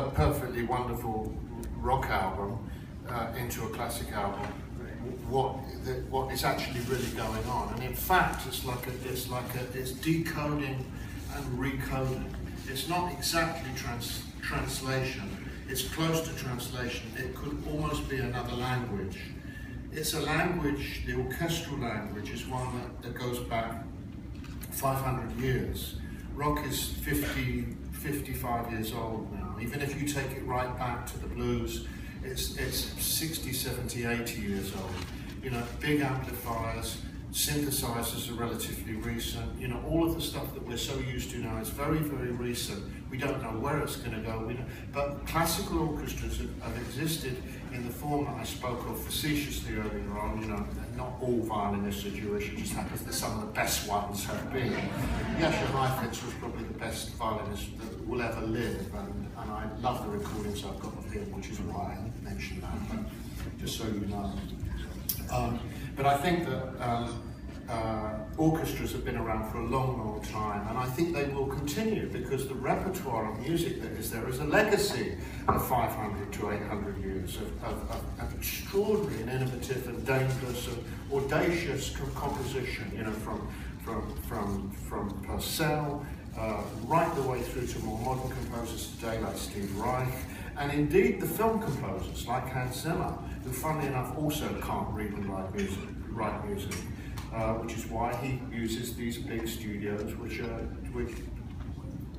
perfectly wonderful rock album into a classic album, what is actually really going on. And in fact, it's decoding and recoding. It's not exactly translation. It's close to translation. It could almost be another language. It's a language, the orchestral language is one that goes back 500 years. Rock is 55 years old now. Even if you take it right back to the blues, it's 60, 70, 80 years old. You know, big amplifiers, synthesizers are relatively recent. You know, all of the stuff that we're so used to now is very, very recent. We don't know where it's going to go. But classical orchestras have existed in the form that I spoke of facetiously earlier on. You know, not all violinists are Jewish. It just happens that some of the best ones have been. Yasha Heifetz was probably the best violinist that will ever live, and I love the recordings I've got of him, which is why I mentioned that. But just so you know. But I think that orchestras have been around for a long, long time, and I think they will continue because the repertoire of music that is there is a legacy of 500 to 800 years of extraordinary and innovative and dangerous and audacious composition, you know, from Purcell right the way through to more modern composers today like Steve Reich, and indeed the film composers like Hans Zimmer, who funnily enough also can't read and write music. Which is why he uses these big studios, which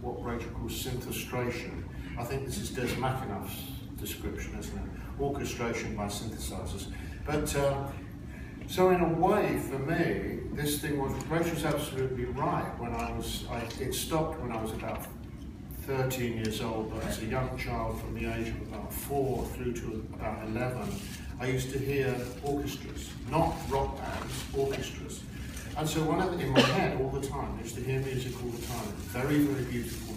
what Rachel calls synthestration. I think this is Des McAnuff's description, isn't it? Orchestration by synthesizers. But so in a way, for me, this thing was, Rachel's absolutely right. It stopped when I was about 13 years old, but as a young child from the age of about 4 through to about 11, I used to hear orchestras, not rock bands, orchestras. And so in my head all the time, I used to hear music all the time. Very, very beautiful